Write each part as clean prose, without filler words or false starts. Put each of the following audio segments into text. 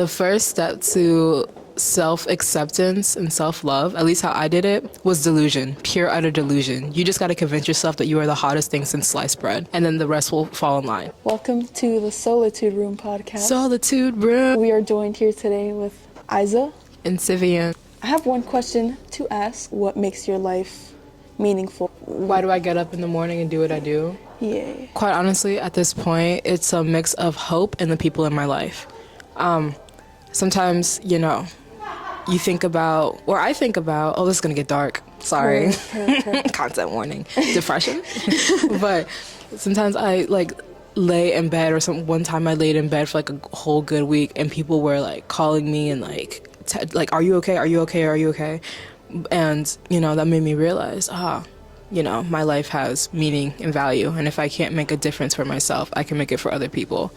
The first step to self-acceptance and self-love, at least how I did it, was delusion. Pure, utter delusion. You just got to convince yourself that you are the hottest thing since sliced bread, and then the rest will fall in line. Welcome to the SOULITUDE Room Podcast. Solitude Room. We are joined here today with Ayza and Civian. I have one question to ask. What makes your life meaningful? Why do I get up in the morning and do what I do? Yeah. Quite honestly, at this point, it's a mix of hope and the people in my life. Sometimes, you think about, or I think about, oh, this is going to get dark. Sorry. Content warning. Depression. But sometimes I lay in bed, or one time I laid in bed for a whole good week, and people were calling me and are you okay? Are you okay? Are you okay? And, that made me realize, my life has meaning and value. And if I can't make a difference for myself, I can make it for other people.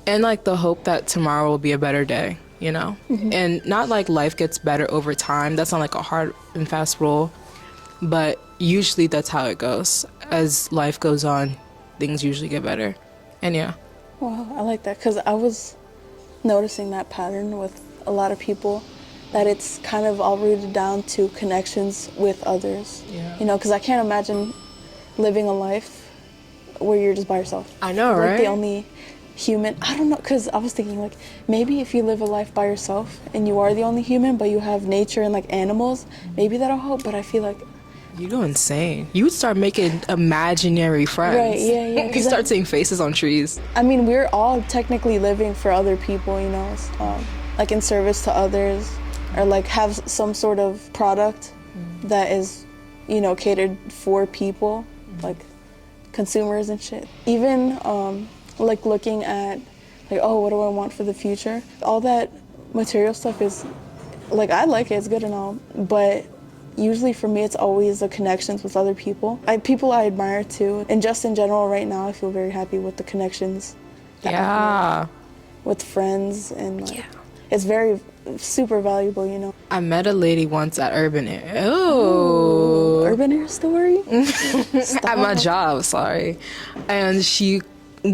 And the hope that tomorrow will be a better day. Mm-hmm. And not life gets better over time. That's not a hard and fast rule, but usually that's how it goes. As life goes on, things usually get better. And yeah. Wow, I like that, because I was noticing that pattern with a lot of people, that it's kind of all rooted down to connections with others. Yeah. Because I can't imagine living a life where you're just by yourself. I know, right? The only human. I don't know, because I was thinking maybe if you live a life by yourself and you are the only human, but you have nature and animals, maybe that'll help. But I feel like you go insane. You would start making imaginary friends. Right, yeah. You start seeing faces on trees. I mean, we're all technically living for other people, in service to others, or have some sort of product that is, catered for people, consumers and shit. Even looking at what do I want for the future? All that material stuff is I like it, it's good and all, but usually for me it's always the connections with other people. People I admire too, and just in general right now I feel very happy with the connections that I have with friends, and it's very super valuable, I met a lady once at Urban Air. Oh, Urban Air story? At my job, sorry. And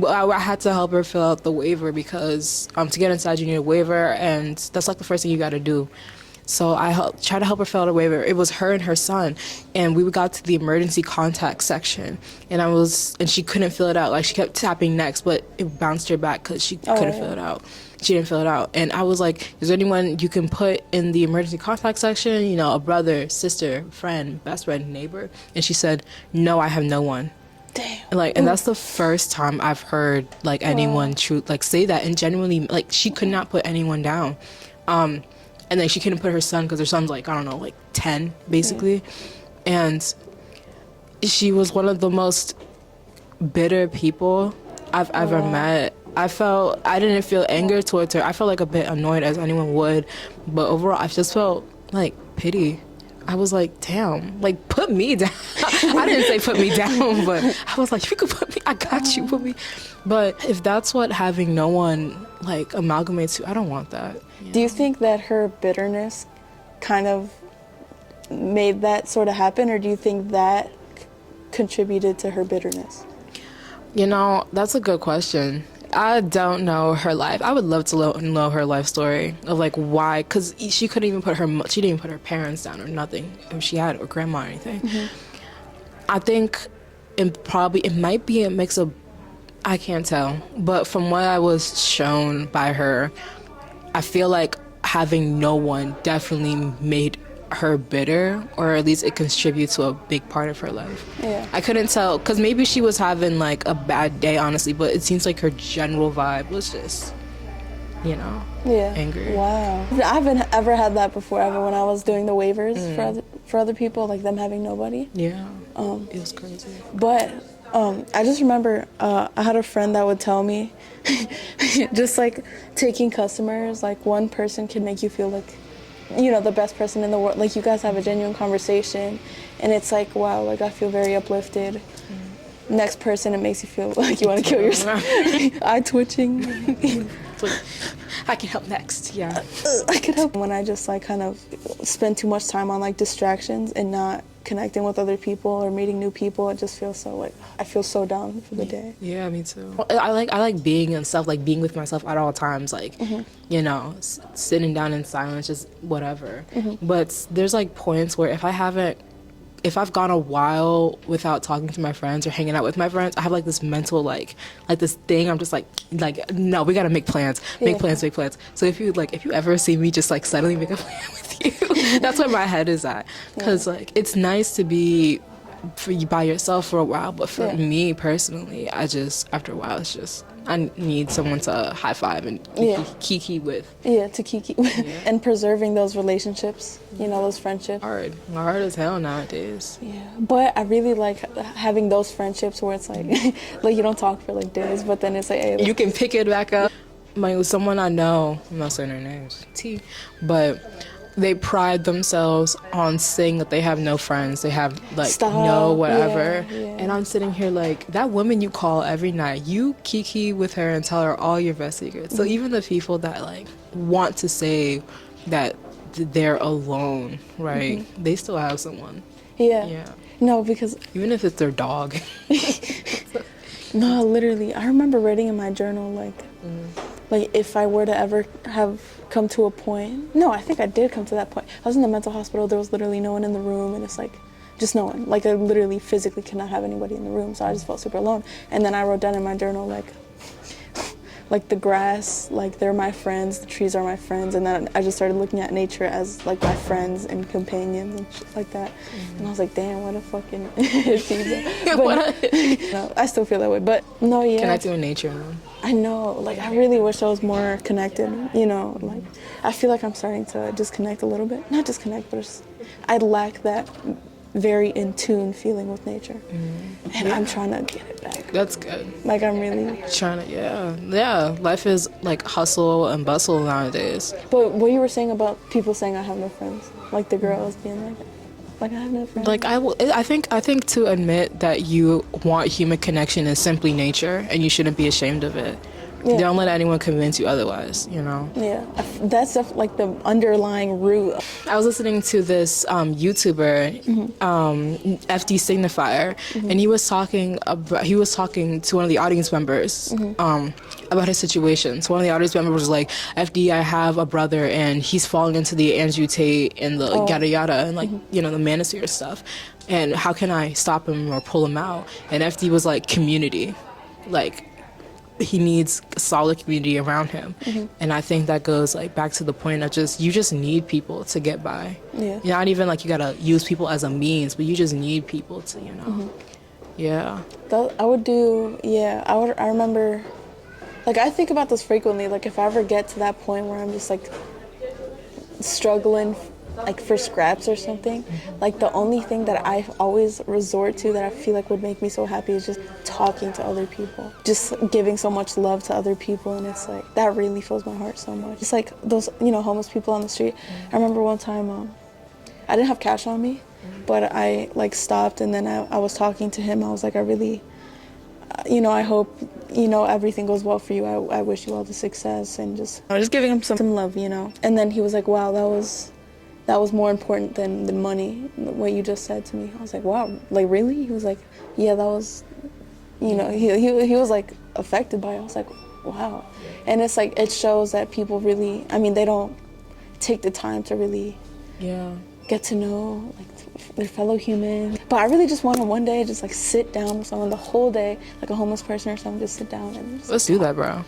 I had to help her fill out the waiver, because to get inside you need a waiver, and that's the first thing you got to do. So I tried to help her fill out a waiver. It was her and her son, and we got to the emergency contact section, and she couldn't fill it out. She kept tapping next, but it bounced her back because she couldn't fill it out. She didn't fill it out, and I was like, "Is there anyone you can put in the emergency contact section? A brother, sister, friend, best friend, neighbor?" And she said, "No, I have no one." Damn. And that's the first time I've heard anyone say that, and genuinely she could not put anyone down. And then she couldn't put her son, because her son's 10 basically. And she was one of the most bitter people I've ever met. I didn't feel anger towards her. I felt a bit annoyed, as anyone would, but overall I just felt pity. I was damn, put me down. I didn't say put me down, but I was you could put me, I got you, put me. But if that's what having no one amalgamates to, I don't want that. Do you think that her bitterness kind of made that sort of happen, or do you think that contributed to her bitterness? That's a good question. I don't know her life. I would love to know her life story of why, because she couldn't even she didn't even put her parents down or nothing, if she had, or grandma or anything. Mm-hmm. I think it might be a mix of, I can't tell, but from what I was shown by her, I feel having no one definitely made her bitter, or at least it contributes to a big part of her life. Yeah. I couldn't tell, because maybe she was having a bad day, honestly, but it seems her general vibe was just, angry. Wow. I haven't ever had that before, ever, when I was doing the waivers for other people, them having nobody. Yeah. It was crazy. But I just remember I had a friend that would tell me, just taking customers, one person can make you feel the best person in the world. You guys have a genuine conversation, and it's wow, I feel very uplifted. Next person, it makes you feel you want to kill yourself. Eye twitching. I can help next. Yeah. I can help when I just kind of spend too much time on distractions and not connecting with other people or meeting new people, it just feels so like I feel so down for the day. Yeah, me too. I like being and stuff, like being with myself at all times, like you know, sitting down in silence, just whatever. But there's like points where if I've gone a while without talking to my friends or hanging out with my friends, I have like this mental like this thing. I'm just like no, we gotta make plans, make plans. So if you ever see me just like suddenly make a plan with you, that's where my head is at. Cause like it's nice to be by yourself for a while, but for me personally, after a while, it's just I need someone to high five and kiki with. Yeah, to kiki and preserving those relationships, you know, those friendships. Hard as hell nowadays. Yeah, but I really like having those friendships where it's like, like you don't talk for like days, but then it's like, hey, you can pick it back up. Like someone I know, I'm not saying their names, but they pride themselves on saying that they have no friends. They have like no whatever. And I'm sitting here like, that woman you call every night, you kiki with her and tell her all your best secrets. So even the people that like want to say that they're alone, right? They still have someone. Yeah. No, because even if it's their dog. No, literally. I remember writing in my journal like if I were to ever have come to a point, no, I think I did come to that point. I was in the mental hospital, there was literally no one in the room, and it's like, just no one. Like I literally physically could not have anybody in the room, so I just felt super alone. And then I wrote down in my journal like the grass, like they're my friends, the trees are my friends, and then I just started looking at nature as like my friends and companions and shit like that. And I was like, damn, what a fucking no, I still feel that way, but no, yeah. Connecting with nature, man. I know, like I really wish I was more connected, you know, like I feel like I'm starting to disconnect a little bit. Not disconnect, but just, I lack that very in tune feeling with nature. And I'm trying to get it back. That's good. Like I'm really trying to, yeah. Life is like hustle and bustle nowadays. But what you were saying about people saying I have no friends, like the girls being like I have no friends. Like I think to admit that you want human connection is simply nature, and you shouldn't be ashamed of it. Don't let anyone convince you otherwise, you know? Yeah, that's like the underlying root. I was listening to this YouTuber, FD Signifier, and he was talking to one of the audience members about his situation. So one of the audience members was like, FD, I have a brother, and he's falling into the Andrew Tate and the yada yada, and like, you know, the manosphere stuff. And how can I stop him or pull him out? And FD was like, community. Like, he needs a solid community around him. And I think that goes like back to the point of you just need people to get by. You're not even like you gotta use people as a means, but you just need people to, you know. I remember, like I think about this frequently, like if I ever get to that point where I'm just like struggling like for scraps or something, like the only thing that I always resort to that I feel like would make me so happy is just talking to other people, just giving so much love to other people. And it's like that really fills my heart so much. It's like those, you know, homeless people on the street. I remember one time I didn't have cash on me, but I like stopped, and then I was talking to him. I was like, I really, you know, I hope, you know, everything goes well for you. I wish you all the success, and just giving him some love, you know. And then he was like, wow, that was more important than money, what you just said to me. I was like, wow, like really? He was like, yeah, that was, you know, he was like affected by it. I was like, wow. And it's like, it shows that people really, I mean, they don't take the time to really get to know like their fellow human. But I really just want to one day just like sit down with someone the whole day, like a homeless person or something, just sit down and just let's do that, bro.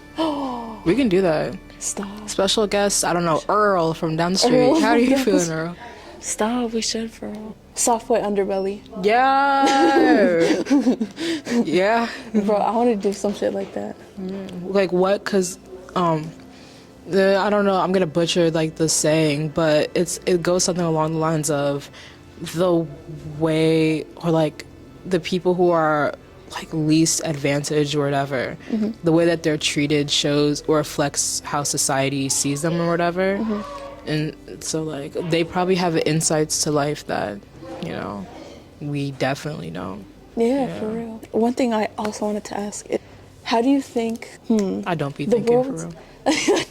We can do that. Stop. Special guest, I don't know, Earl from down the street. Earl, how are you feeling, Earl? Stop, we should for Earl. Soft boy underbelly. Yeah. Yeah. Bro, I want to do some shit like that. Like what? Because I don't know, I'm gonna butcher like the saying, but it goes something along the lines of the way, or like the people who are like least advantaged or whatever, the way that they're treated shows or reflects how society sees them or whatever. And so like they probably have insights to life that, you know, we definitely don't. Yeah, for real. One thing I also wanted to ask is, how do you think I don't be thinking for real.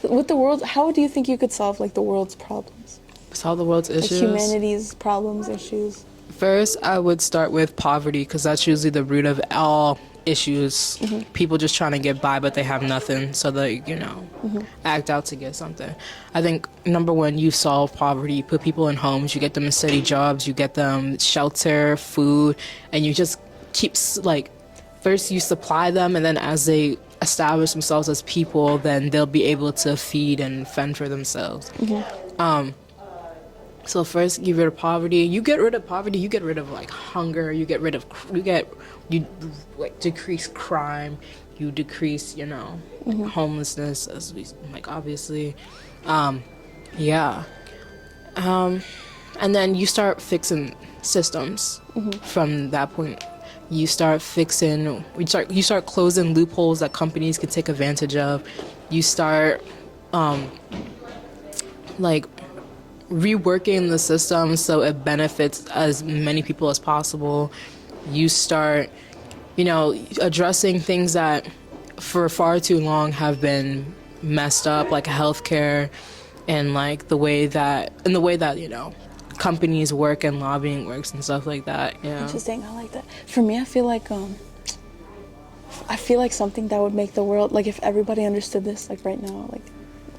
With the world, how do you think you could solve like the world's problems? Solve the world's issues? Like humanity's problems, issues. First, I would start with poverty because that's usually the root of all issues. People just trying to get by, but they have nothing, so they, act out to get something. I think number one, you solve poverty. You put people in homes, you get them steady jobs, you get them shelter, food, and you just keep first you supply them, and then as they establish themselves as people, then they'll be able to feed and fend for themselves. So first, get rid of poverty. You get rid of poverty, you get rid of hunger. You decrease crime. You decrease, homelessness, as we obviously, yeah. And then you start fixing systems. From that point, you start closing loopholes that companies can take advantage of. You start, reworking the system so it benefits as many people as possible. You start, addressing things that for far too long have been messed up, like healthcare and the way that companies work and lobbying works and stuff like that. Yeah. Interesting. I like that. For me, I feel like something that would make the world, if everybody understood this, right now,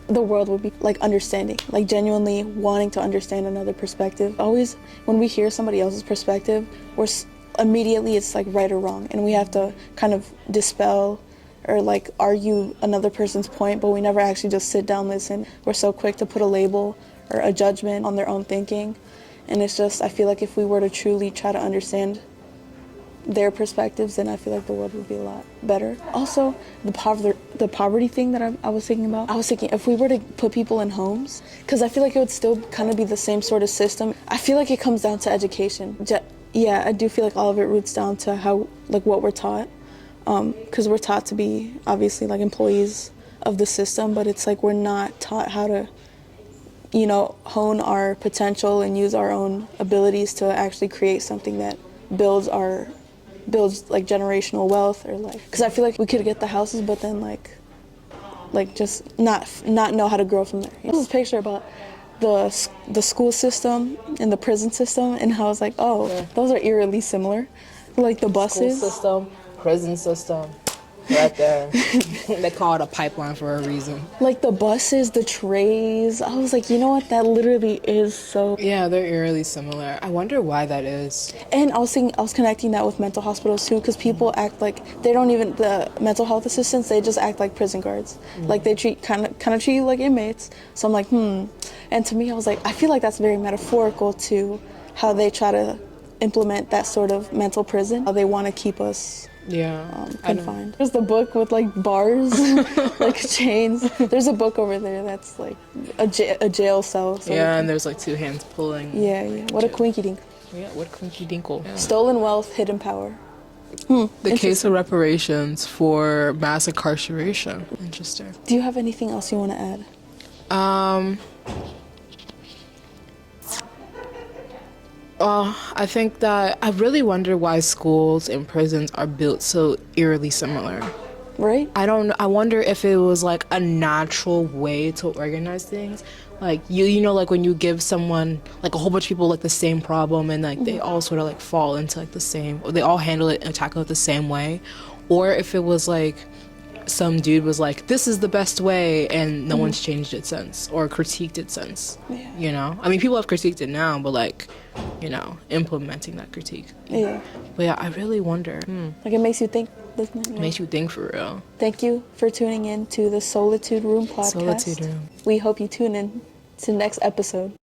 the world would be understanding, genuinely wanting to understand another perspective. Always when we hear somebody else's perspective, immediately it's right or wrong, and we have to kind of dispel or argue another person's point, but we never actually just sit down, listen. We're so quick to put a label or a judgment on their own thinking, and it's just, I feel like if we were to truly try to understand their perspectives, then I feel like the world would be a lot better. Also, the poverty thing that I was thinking about, I was thinking if we were to put people in homes, because I feel like it would still kind of be the same sort of system. I feel like it comes down to education. Yeah, I do feel like all of it roots down to how, what we're taught, because we're taught to be, obviously, employees of the system, but it's we're not taught how to, hone our potential and use our own abilities to actually create something that builds generational wealth, or because I feel like we could get the houses, but then just not know how to grow from there. There's this picture about the school system and the prison system, and how I was like, oh, yeah, those are eerily similar. The buses. School system, prison system, right there. They call it a pipeline for a reason. The buses, the trays. I was like, you know what? That literally is so. Yeah, they're eerily similar. I wonder why that is. And I was connecting that with mental hospitals too, because people act like they don't even, the mental health assistants, they just act like prison guards. They kind of treat you like inmates. So I'm like, And to me, I was like, I feel like that's very metaphorical to how they try to implement that sort of mental prison. How they want to keep us confined. There's the book with bars, chains. There's a book over there that's a jail cell. So and there's two hands pulling. Yeah. What a quinky dink. Yeah, what a quinky dinkle. Yeah. Stolen wealth, hidden power. The case of reparations for mass incarceration. Interesting. Do you have anything else you want to add? I think that I really wonder why schools and prisons are built so eerily similar. Right? I wonder if it was a natural way to organize things. When you give someone, a whole bunch of people the same problem, and they all sort of fall into the same, or they all handle it and tackle it the same way. Or if it was some dude was this is the best way, and no one's changed it since, or critiqued it since. Yeah. I mean, people have critiqued it now, but implementing that critique. Yeah. But yeah, I really wonder. It makes you think, doesn't it? It makes you think for real. Thank you for tuning in to the SOULITUDE Room Podcast. SOULITUDE Room. We hope you tune in to the next episode.